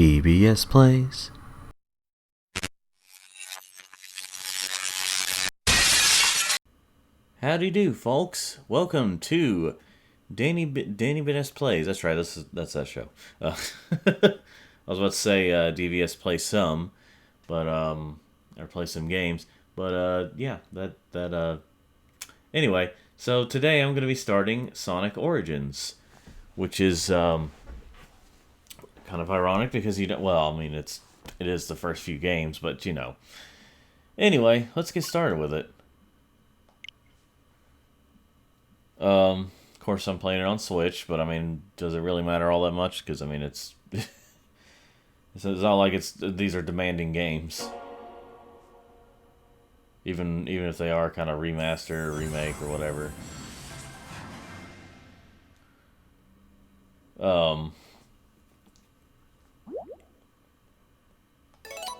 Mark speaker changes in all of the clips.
Speaker 1: DBS plays. Howdy do, folks. Welcome to DBS plays. That's right. That's that show. I was about to say DBS play some, but or play some games. But yeah, Anyway, so today I'm going to be starting Sonic Origins, which is kind of ironic because you don't. Well, I mean it is the first few games, but you know. Anyway, let's get started with it. Of course, I'm playing it on Switch, but I mean, does it really matter all that much? Because I mean, it's it's not like these are demanding games. Even if they are kind of remaster or remake or whatever.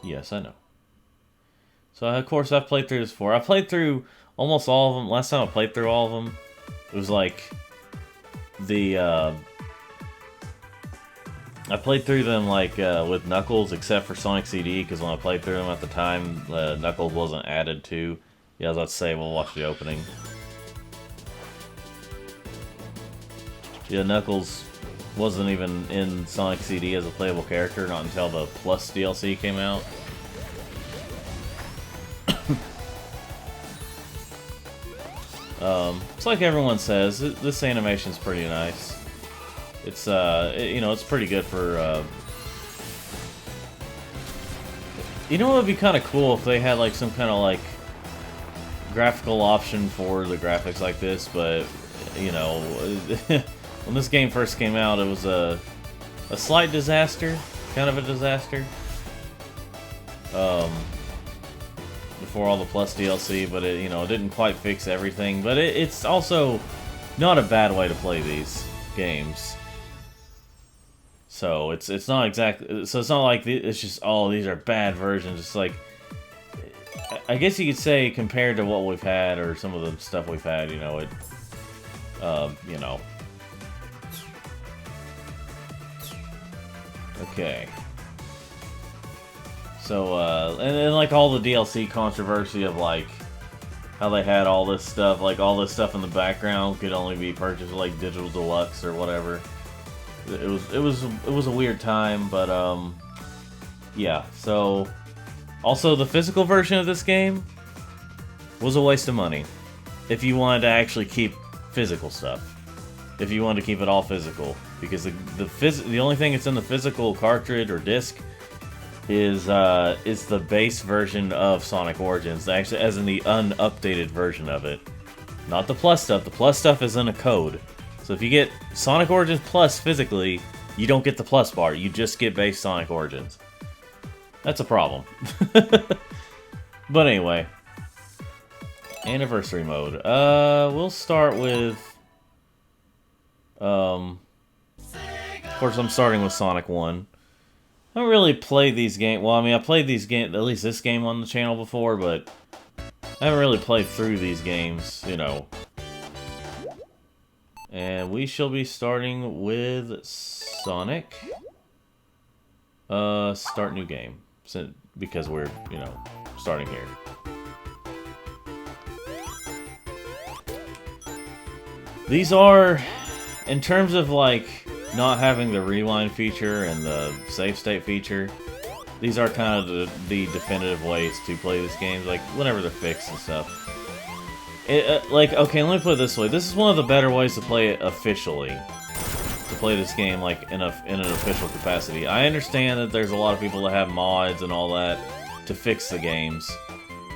Speaker 1: Yes, I know. So of course I've played through this before. I played through almost all of them. Last time I played through all of them, it was like I played through them like with Knuckles, except for Sonic CD, because when I played through them at the time, Knuckles wasn't added to. Yeah, I was about to say, we'll watch the opening. Yeah, Knuckles wasn't even in Sonic CD as a playable character, not until the Plus DLC came out. It's like everyone says, this animation's pretty nice. It's you know, it's pretty good for you know what would be kind of cool if they had like some kind of like graphical option for the graphics like this, but you know, when this game first came out, it was a slight disaster, kind of a disaster. Before all the Plus DLC, but it, you know, it didn't quite fix everything. But it's also not a bad way to play these games. So it's not exactly. So it's not like it's just these are bad versions. It's like, I guess you could say compared to what we've had or some of the stuff we've had, you know, it you know. Okay. So, and then like all the DLC controversy of like how they had all this stuff, like all this stuff in the background could only be purchased like digital deluxe or whatever. It was a weird time, but yeah. So, also the physical version of this game was a waste of money if you wanted to actually keep physical stuff. If you wanted to keep it all physical, because the only thing that's in the physical cartridge or disc is the base version of Sonic Origins, actually, as in the unupdated version of it. Not the Plus stuff. The Plus stuff is in a code. So if you get Sonic Origins Plus physically, you don't get the Plus bar. You just get base Sonic Origins. That's a problem. But anyway. Anniversary mode. We'll start with... of course, I'm starting with Sonic 1. I haven't really played these games. Well, I mean, I played these games, at least this game on the channel before, but I haven't really played through these games, you know. And we shall be starting with Sonic. Start new game. Because we're, you know, starting here. These are, in terms of, like, not having the rewind feature and the save state feature, these are kind of the definitive ways to play this game, like whenever they're fixed and stuff. Like, okay, let me put it this way: this is one of the better ways to play it officially. To play this game like in an official capacity. I understand that there's a lot of people that have mods and all that to fix the games,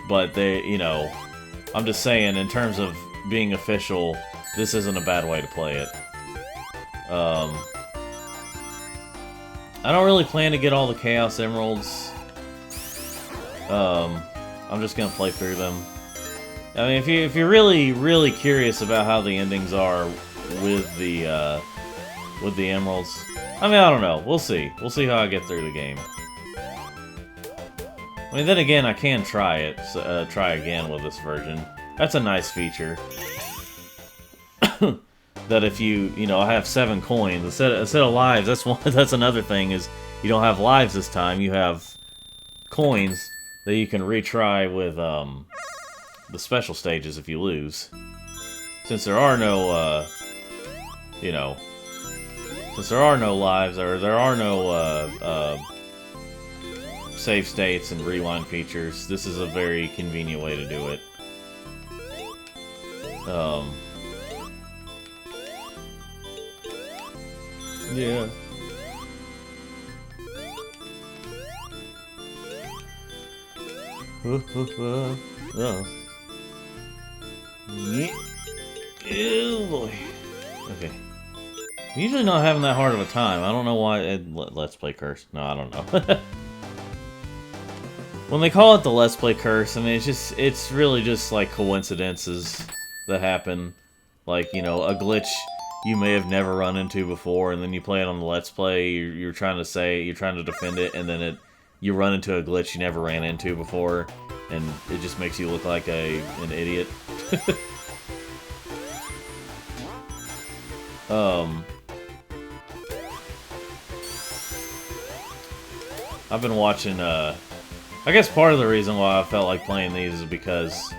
Speaker 1: but they, you know, I'm just saying in terms of being official, this isn't a bad way to play it. I don't really plan to get all the Chaos Emeralds. I'm just gonna play through them. I mean, if you're really curious about how the endings are with the emeralds, I mean, I don't know. We'll see. We'll see how I get through the game. I mean, then again, I can try it. Try again with this version. That's a nice feature. that if you know, I have 7 coins instead of lives. That's one. That's another thing is you don't have lives this time. You have coins that you can retry with the special stages if you lose. Since there are no, you know, since there are no lives, or there are no save states and rewind features, this is a very convenient way to do it. Yeah. Oh. Ew, boy. Okay. I'm usually not having that hard of a time. I don't know why. Let's Play Curse. No, I don't know. When they call it the Let's Play Curse, I mean, it's really just like coincidences that happen. Like, you know, a glitch you may have never run into before, and then you play it on the Let's Play, you're trying to defend it, and then you run into a glitch you never ran into before, and it just makes you look like an idiot. I've been watching, I guess part of the reason why I felt like playing these is because,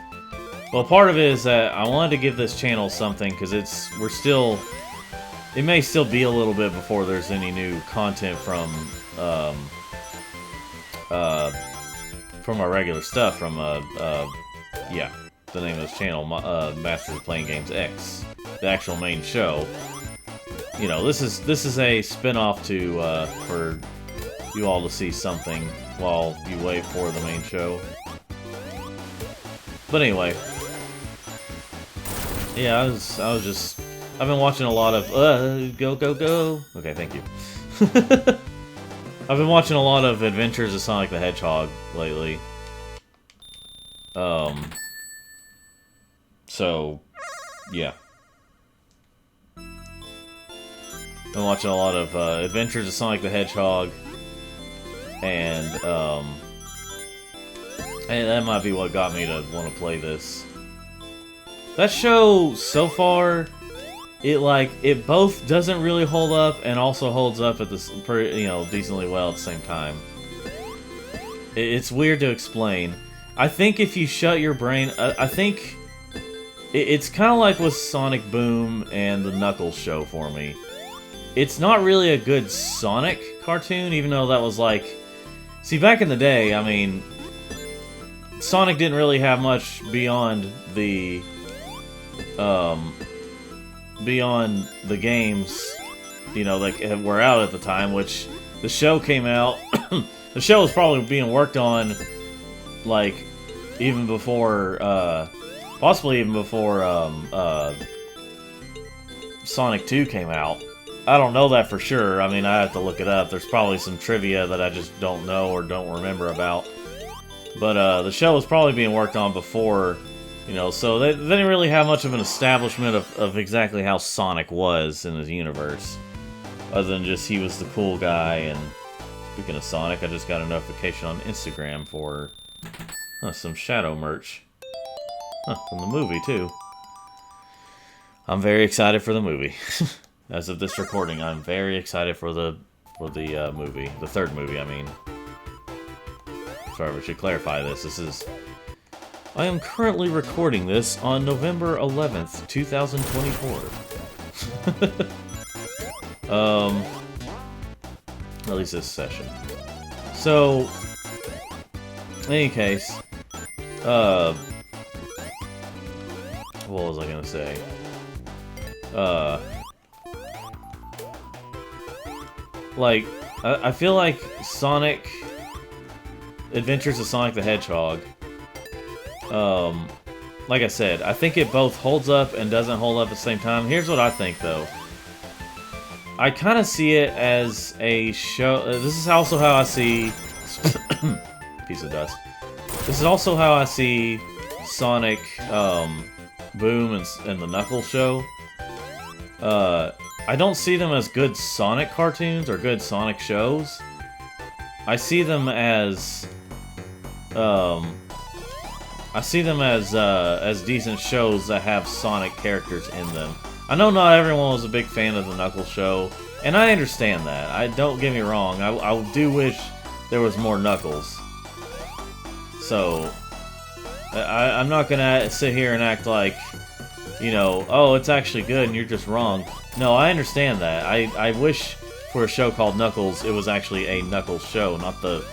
Speaker 1: well, part of it is that I wanted to give this channel something, because it may still be a little bit before there's any new content from our regular stuff, yeah, the name of this channel, Masters of Playing Games X, the actual main show. You know, this is a spin-off to, for you all to see something while you wait for the main show. But anyway, yeah, I've been watching a lot of, go. Okay, thank you. I've been watching a lot of Adventures of Sonic the Hedgehog lately. So, yeah. Been watching a lot of Adventures of Sonic the Hedgehog, and that might be what got me to want to play this. That show, so far, it both doesn't really hold up and also holds up at this, you know, decently well at the same time. It's weird to explain. I think if you shut your brain, I think it's kind of like with Sonic Boom and the Knuckles show for me. It's not really a good Sonic cartoon, even though that was like... See, back in the day, I mean, Sonic didn't really have much beyond the games, you know, that were out at the time, which the show came out. The show was probably being worked on, like, even before, possibly even before Sonic 2 came out. I don't know that for sure. I mean, I have to look it up. There's probably some trivia that I just don't know or don't remember about. But the show was probably being worked on before, you know, so they didn't really have much of an establishment of exactly how Sonic was in his universe. Other than just he was the cool guy. And speaking of Sonic, I just got a notification on Instagram for some Shadow merch. From the movie, too. I'm very excited for the movie. As of this recording, I'm very excited for the movie. The third movie, I mean. Sorry, we should clarify this. I am currently recording this on November 11th, 2024. At least this session. So, in any case, what was I gonna say? Like, I feel like Sonic... Adventures of Sonic the Hedgehog, like I said, I think it both holds up and doesn't hold up at the same time. Here's what I think, though. I kind of see it as a show... this is also how I see... piece of dust. This is also how I see Sonic, Boom and the Knuckles show. I don't see them as good Sonic cartoons or good Sonic shows. I see them as decent shows that have Sonic characters in them. I know not everyone was a big fan of the Knuckles show, And I understand that. Don't get me wrong. I do wish there was more Knuckles. So, I'm not gonna sit here and act like, you know, oh, it's actually good and you're just wrong. No, I understand that. I wish for a show called Knuckles, it was actually a Knuckles show, not the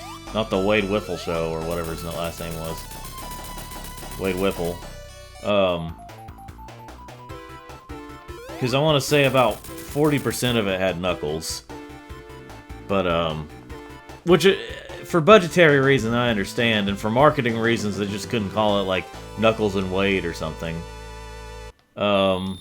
Speaker 1: Wade Whipple show or whatever his last name was. Wade Whipple. Because I want to say about 40% of it had Knuckles. But, which, for budgetary reasons, I understand. And for marketing reasons, they just couldn't call it, like, Knuckles and Wade or something. But,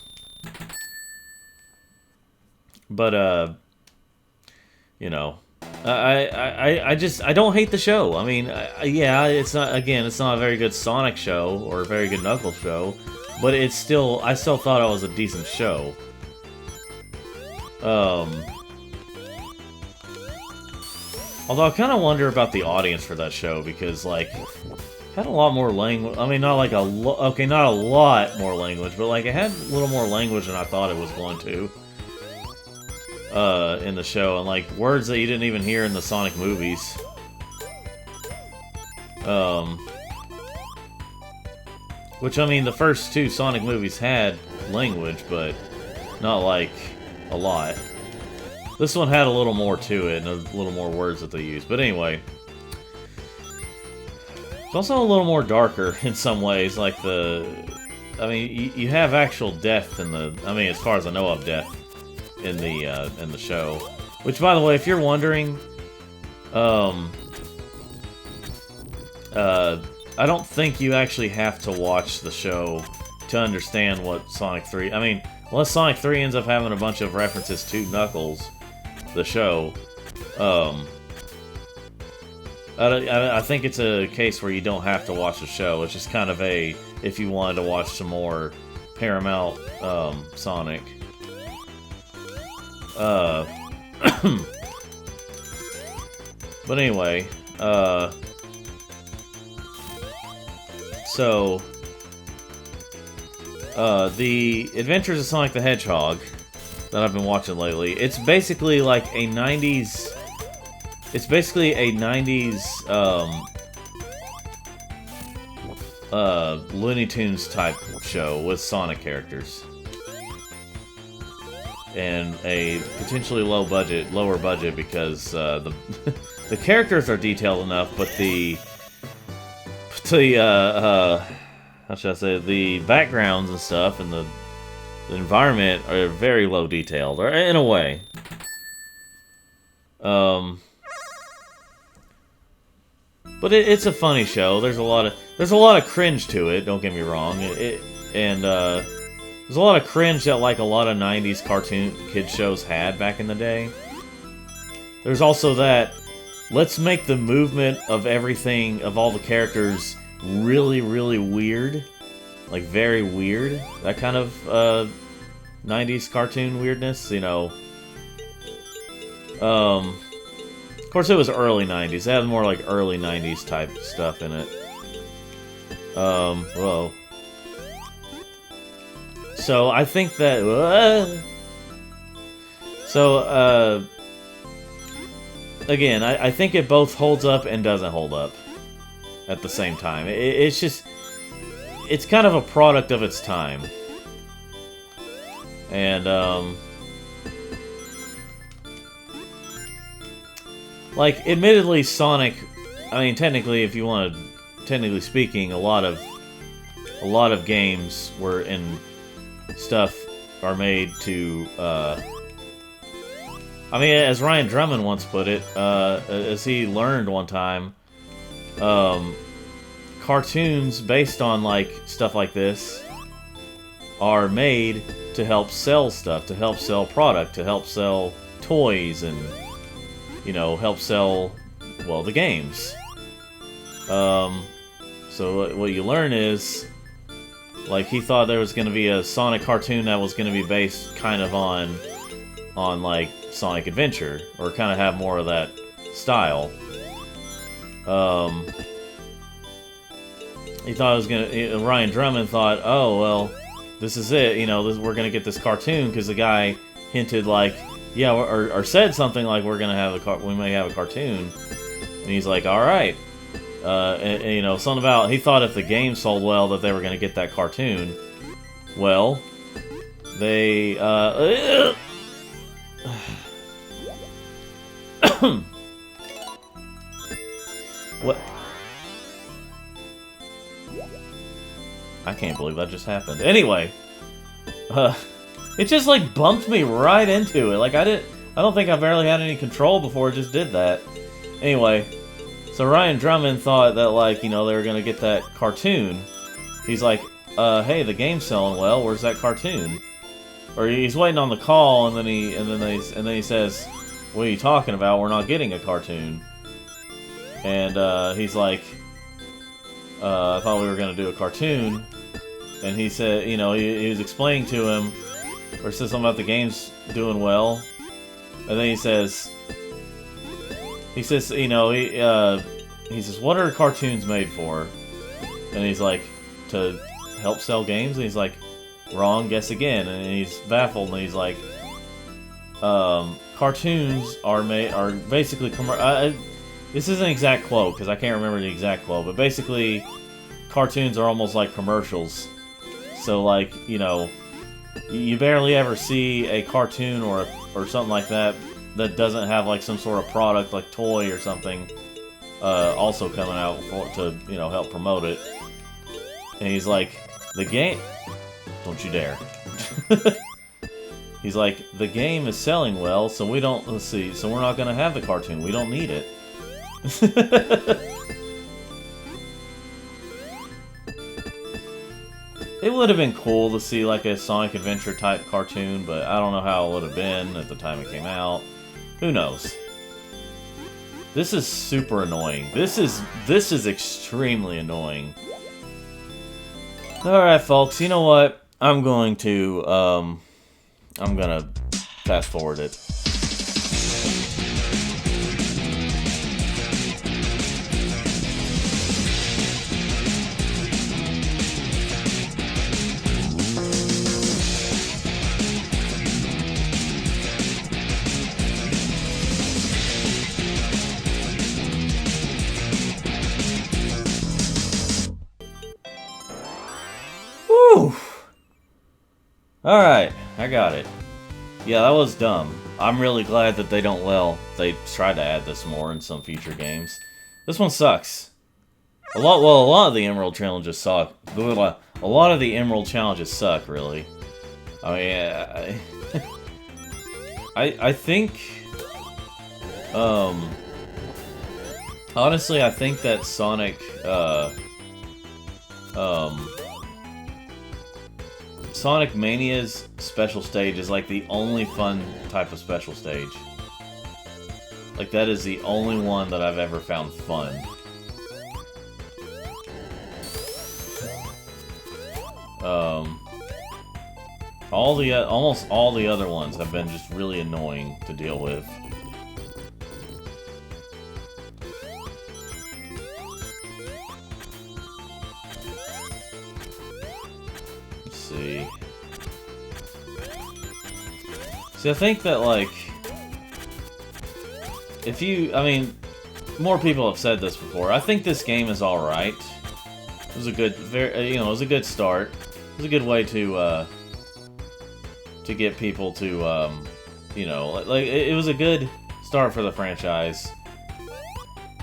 Speaker 1: you know, I don't hate the show. I mean, yeah, it's not a very good Sonic show or a very good Knuckles show, but I still thought it was a decent show. Although I kind of wonder about the audience for that show because, like, had a lot more language. I mean, not like not a lot more language, but like it had a little more language than I thought it was going to. In the show, and like words that you didn't even hear in the Sonic movies. Which, I mean, the first two Sonic movies had language, but not like a lot. This one had a little more to it, and a little more words that they used. But anyway, it's also a little more darker in some ways. Like I mean, you have actual death in the. I mean, as far as I know of death in the show. Which, by the way, if you're wondering, I don't think you actually have to watch the show to understand what Sonic 3... I mean, unless Sonic 3 ends up having a bunch of references to Knuckles, the show, I think it's a case where you don't have to watch the show. It's just kind of if you wanted to watch some more Paramount Sonic. But anyway, so, the Adventures of Sonic the Hedgehog that I've been watching lately, it's basically like a 90s... It's basically a 90s, Looney Tunes type show with Sonic characters. And a potentially lower budget because, the characters are detailed enough, but how should I say, the backgrounds and stuff and the environment are very low detailed, or in a way. But it's a funny show. There's a lot of cringe to it. Don't get me wrong. There's a lot of cringe that like a lot of 90s cartoon kid shows had back in the day. There's also that, let's make the movement of everything, of all the characters, really, really weird. Like, very weird. That kind of, 90s cartoon weirdness, you know. Of course, it was early 90s. It had more like early 90s type stuff in it. Whoa. So, I think that... again, I think it both holds up and doesn't hold up at the same time. It's just... It's kind of a product of its time. And, like, admittedly, Sonic... I mean, technically, if you want to... Technically speaking, a lot of games were in... Stuff are made to, I mean, as Ryan Drummond once put it, as he learned one time, cartoons based on, like, stuff like this are made to help sell stuff, to help sell product, to help sell toys, and, you know, help sell, well, the games. So what you learn is... Like, he thought there was going to be a Sonic cartoon that was going to be based kind of on, like, Sonic Adventure, or kind of have more of that style. He thought it was going to... Ryan Drummond thought, oh, well, this is it, you know, we're going to get this cartoon, because the guy hinted, like, yeah, or said something like we're gonna have we may have a cartoon, and he's like, all right, and, you know, something about he thought if the game sold well that they were gonna get that cartoon. Well, they what? I can't believe that just happened. Anyway, it just like bumped me right into it. Like I don't think I barely had any control before it just did that. Anyway, so Ryan Drummond thought that like, you know, they were gonna get that cartoon. He's like, hey, the game's selling well. Where's that cartoon? Or he's waiting on the call, and then he says, what are you talking about? We're not getting a cartoon. And he's like, I thought we were gonna do a cartoon. And he said, you know, he was explaining to him, or said something about the game's doing well. And then he says, you know, he says, what are cartoons made for? And he's like, to help sell games? And he's like, wrong, guess again. And he's baffled, and he's like, cartoons are basically this isn't an exact quote, because I can't remember the exact quote, but basically, cartoons are almost like commercials. So, like, you know, you barely ever see a cartoon or something like that doesn't have, like, some sort of product, like toy or something, also coming out to, you know, help promote it. And he's like, the game... Don't you dare. He's like, the game is selling well, so we don't... Let's see, so we're not going to have the cartoon. We don't need it. It would have been cool to see like a Sonic Adventure type cartoon, but I don't know how it would have been at the time it came out. Who knows? This is super annoying. This is extremely annoying. Alright folks, you know what? I'm gonna fast forward it. Alright, I got it. Yeah, that was dumb. I'm really glad that they tried to add this more in some future games. This one sucks. A lot of the Emerald challenges suck. A lot of the Emerald challenges suck, really. I mean, I think, honestly, I think that Sonic, Sonic Mania's special stage is like the only fun type of special stage. Like that is the only one that I've ever found fun. Almost all the other ones have been just really annoying to deal with. See, I think that, like, I mean, more people have said this before. I think this game is alright. It was a good, it was a good start. It was a good way to get people to, you know, like, it was a good start for the franchise.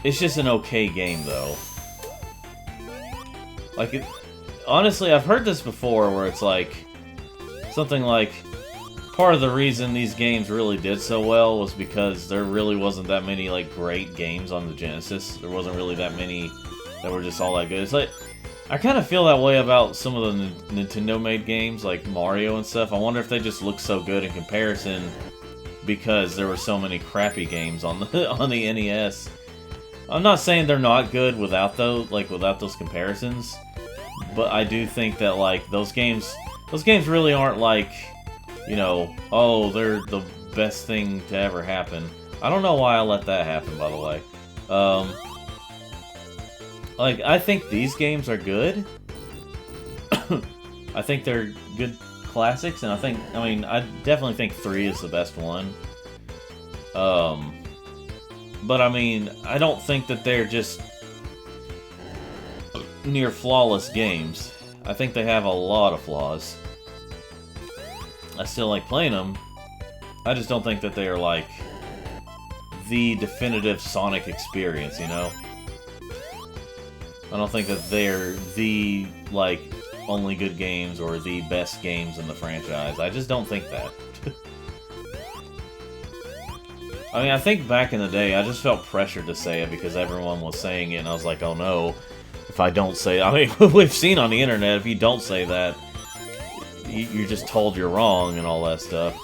Speaker 1: It's just an okay game, though. Like, honestly, I've heard this before, where it's like, something like, part of the reason these games really did so well was because there really wasn't that many, like, great games on the Genesis. There wasn't really that many that were just all that good. It's like, I kind of feel that way about some of the Nintendo-made games, like Mario and stuff. I wonder if they just look so good in comparison because there were so many crappy games on the NES. I'm not saying they're not good without those comparisons, but I do think that, like, those games really aren't like, you know, oh, they're the best thing to ever happen. I don't know why I let that happen, by the way. Like, I think these games are good. I think they're good classics, and I definitely think 3 is the best one. But I mean, I don't think that they're just near flawless games. I think they have a lot of flaws. I still like playing them. I just don't think that they are like the definitive Sonic experience, you know? I don't think that they're the, like, only good games or the best games in the franchise. I just don't think that. I mean, I think back in the day, I just felt pressured to say it because everyone was saying it, and I was like, oh no, if I don't say it. I mean, we've seen on the internet, if you don't say that, you're just told you're wrong and all that stuff.